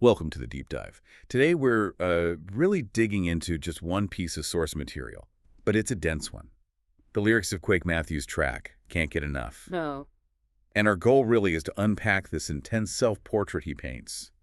Welcome to the deep dive. Today we're really digging into just one piece of source material, but it's a dense one. The lyrics of Quake Matthews' track, Can't Get Enough. No. And our goal really is to unpack this intense self-portrait he paints.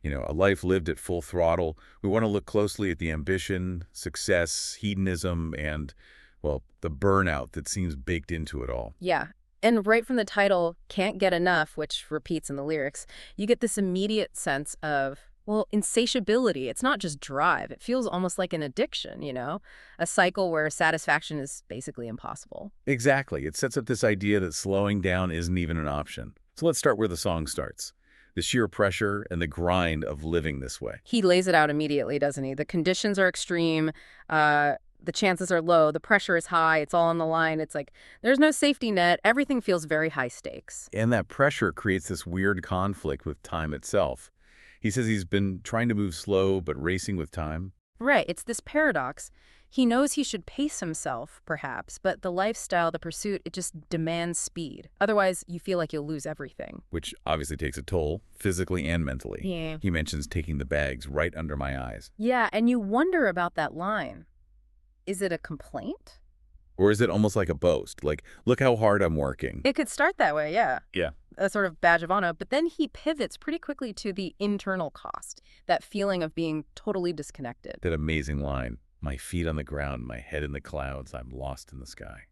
You know, a life lived at full throttle. We want to look closely at the ambition, success, hedonism, and, well, the burnout that seems baked into it all. Yeah. And right from the title, Can't Get Enough, which repeats in the lyrics, you get this immediate sense of, well, insatiability. It's not just drive. It feels almost like an addiction, you know? A cycle where satisfaction is basically impossible. Exactly. It sets up this idea that slowing down isn't even an option. So let's start where the song starts. The sheer pressure and the grind of living this way. He lays it out immediately, doesn't he? The conditions are extreme. The chances are low. The pressure is high. It's all on the line. It's like there's no safety net. Everything feels very high stakes. And that pressure creates this weird conflict with time itself. He says he's been trying to move slow, but racing with time. Right. It's this paradox. He knows he should pace himself, perhaps, but the lifestyle, the pursuit, it just demands speed. Otherwise, you feel like you'll lose everything. Which obviously takes a toll, physically and mentally. Yeah. He mentions taking the bags right under my eyes. Yeah, and you wonder about that line. Is it a complaint? Or is it almost like a boast? Like, look how hard I'm working. It could start that way, yeah. Yeah. A sort of badge of honor, but then he pivots pretty quickly to the internal cost, that feeling of being totally disconnected. That amazing line. My feet on the ground, my head in the clouds, I'm lost in the sky.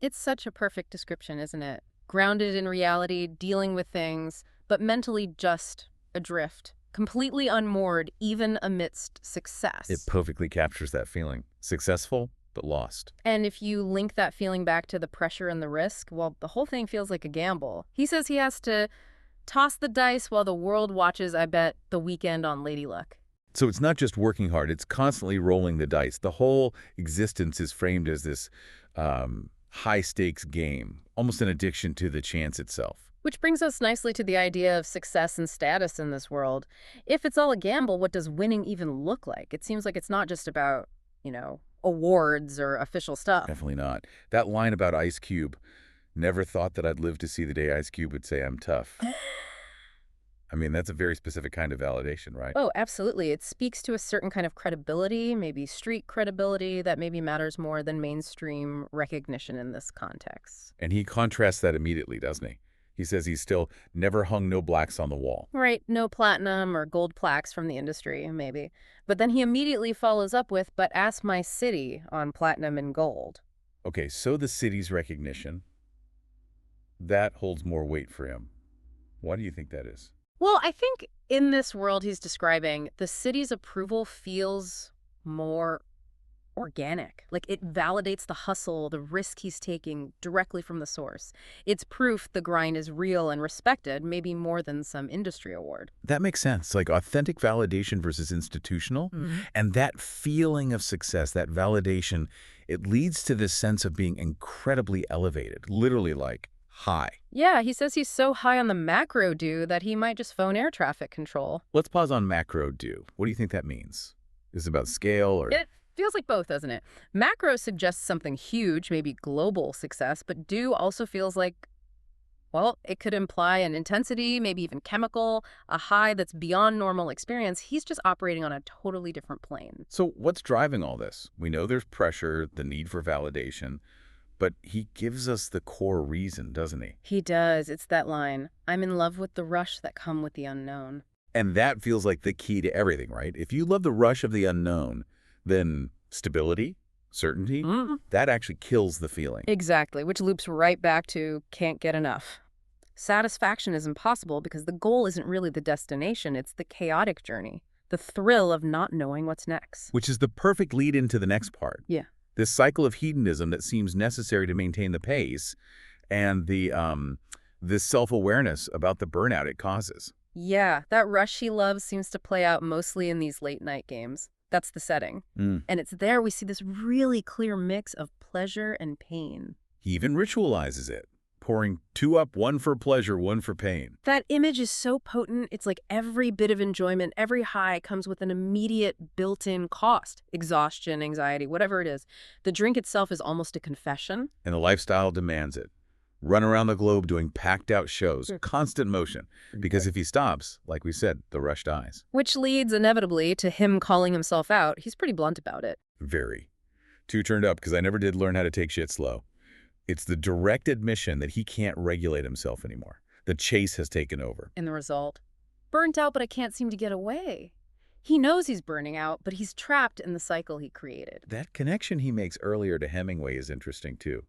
It's such a perfect description, isn't it? Grounded in reality, dealing with things, but mentally just adrift, completely unmoored, even amidst success. It perfectly captures that feeling. Successful, but lost. And if you link that feeling back to the pressure and the risk, well, the whole thing feels like a gamble. He says he has to toss the dice while the world watches, I bet, The Weekend on Lady Luck. So it's not just working hard, it's constantly rolling the dice. The whole existence is framed as this high-stakes game, almost an addiction to the chance itself. Which brings us nicely to the idea of success and status in this world. If it's all a gamble, what does winning even look like? It seems like it's not just about, you know, awards or official stuff. Definitely not. That line about Ice Cube, never thought that I'd live to see the day Ice Cube would say I'm tough. I mean, that's a very specific kind of validation, right? Oh, absolutely. It speaks to a certain kind of credibility, maybe street credibility, that maybe matters more than mainstream recognition in this context. And he contrasts that immediately, doesn't he? He says he's still never hung no blacks on the wall. Right, no platinum or gold plaques from the industry, maybe. But then he immediately follows up with, but ask my city on platinum and gold. Okay, so the city's recognition, that holds more weight for him. Why do you think that is? Well, I think in this world he's describing, the city's approval feels more organic. Like it validates the hustle, the risk he's taking directly from the source. It's proof the grind is real and respected, maybe more than some industry award. That makes sense. Like authentic validation versus institutional. Mm-hmm. And that feeling of success, that validation, it leads to this sense of being incredibly elevated, literally like high. Yeah, he says he's so high on the macro do that he might just phone air traffic control. Let's pause on macro do. What do you think that means? Is it about scale or... It feels like both, doesn't it? Macro suggests something huge, maybe global success, but do also feels like, well, it could imply an intensity, maybe even chemical, a high that's beyond normal experience. He's just operating on a totally different plane. So what's driving all this? We know there's pressure, the need for validation, but he gives us the core reason, doesn't he? He does. It's that line, I'm in love with the rush that come with the unknown. And that feels like the key to everything, right? If you love the rush of the unknown, then stability, certainty, that actually kills the feeling. Exactly, which loops right back to can't get enough. Satisfaction is impossible because the goal isn't really the destination, it's the chaotic journey, the thrill of not knowing what's next. Which is the perfect lead into the next part. Yeah. This cycle of hedonism that seems necessary to maintain the pace and this self-awareness about the burnout it causes. Yeah, that rush he loves seems to play out mostly in these late-night games. That's the setting. And it's there we see this really clear mix of pleasure and pain. He even ritualizes it, pouring two up, one for pleasure, one for pain. That image is so potent, it's like every bit of enjoyment, every high comes with an immediate built-in cost. Exhaustion, anxiety, whatever it is. The drink itself is almost a confession. And the lifestyle demands it. run around the globe doing packed-out shows, constant motion. Because if he stops, like we said, the rush dies. Which leads, inevitably, to him calling himself out. He's pretty blunt about it. Very. Too turned up because I never did learn how to take shit slow. It's the direct admission that he can't regulate himself anymore. The chase has taken over. And the result? Burnt out, but I can't seem to get away. He knows he's burning out, but he's trapped in the cycle he created. That connection he makes earlier to Hemingway is interesting, too.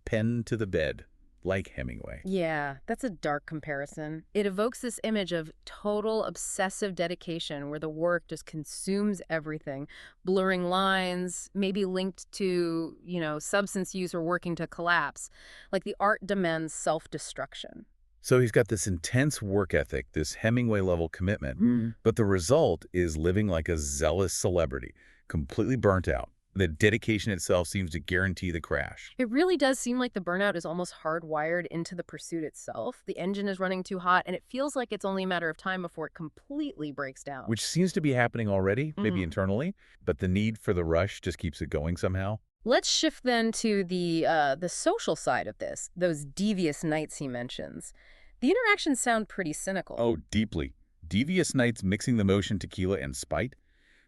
Pen to the bed, like Hemingway. Yeah, that's a dark comparison. It evokes this image of total obsessive dedication where the work just consumes everything, blurring lines, maybe linked to, substance use or working to collapse. Like the art demands self-destruction. So he's got this intense work ethic, this Hemingway-level commitment, but the result is living like a zealous celebrity, completely burnt out. The dedication itself seems to guarantee the crash. It really does seem like the burnout is almost hardwired into the pursuit itself. The engine is running too hot, and it feels like it's only a matter of time before it completely breaks down. Which seems to be happening already, maybe internally, but the need for the rush just keeps it going somehow. Let's shift then to the social side of this, those devious nights he mentions. The interactions sound pretty cynical. Oh, deeply. Devious nights mixing the motion, tequila, and spite?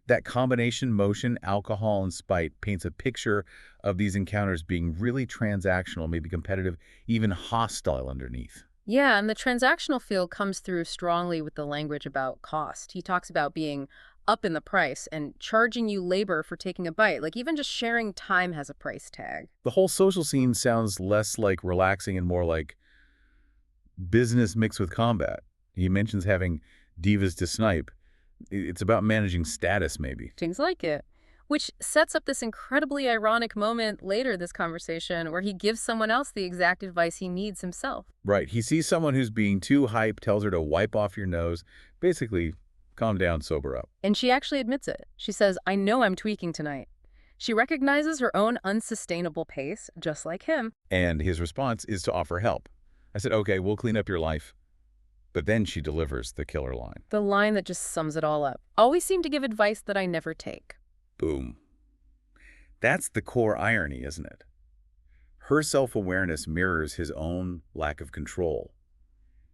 That combination, motion, alcohol, and spite, paints a picture of these encounters being really transactional, maybe competitive, even hostile underneath. Yeah, and the transactional feel comes through strongly with the language about cost. He talks about being up in the price and charging you labor for taking a bite. Like even just sharing time has a price tag. The whole social scene sounds less like relaxing and more like business mixed with combat. He mentions having divas to snipe. It's about managing status, maybe. Things like it. Which sets up this incredibly ironic moment later this conversation where he gives someone else the exact advice he needs himself. Right. He sees someone who's being too hype, tells her to wipe off your nose. Basically, calm down, sober up. And she actually admits it. She says, I know I'm tweaking tonight. She recognizes her own unsustainable pace, just like him. And his response is to offer help. I said, okay, we'll clean up your life. But then she delivers the killer line. The line that just sums it all up. Always seem to give advice that I never take. Boom. That's the core irony, isn't it? Her self-awareness mirrors his own lack of control.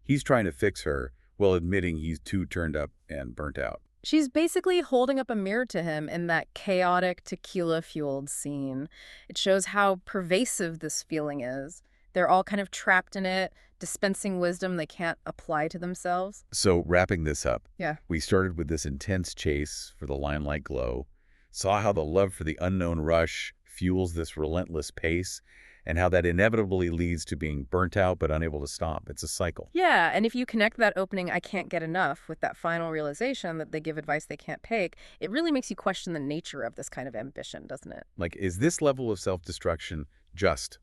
He's trying to fix her while admitting he's too turned up and burnt out. She's basically holding up a mirror to him in that chaotic, tequila-fueled scene. It shows how pervasive this feeling is. They're all kind of trapped in it, dispensing wisdom they can't apply to themselves. So wrapping this up, Yeah. we started with this intense chase for the limelight glow, saw how the love for the unknown rush fuels this relentless pace, and how that inevitably leads to being burnt out but unable to stop. It's a cycle. Yeah, and if you connect that opening, I can't get enough, with that final realization that they give advice they can't take, it really makes you question the nature of this kind of ambition, doesn't it? Like, is this level of self-destruction just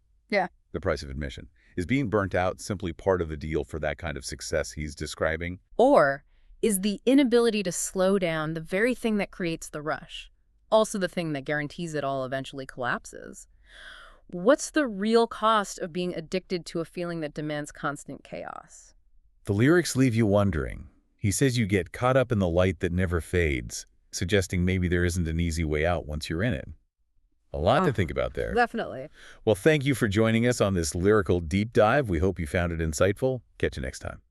the price of admission? Is being burnt out simply part of the deal for that kind of success he's describing? Or is the inability to slow down the very thing that creates the rush? Also the thing that guarantees it all eventually collapses? What's the real cost of being addicted to a feeling that demands constant chaos? The lyrics leave you wondering. He says you get caught up in the light that never fades, suggesting maybe there isn't an easy way out once you're in it. A lot to think about there. Definitely. Well, thank you for joining us on this lyrical deep dive. We hope you found it insightful. Catch you next time.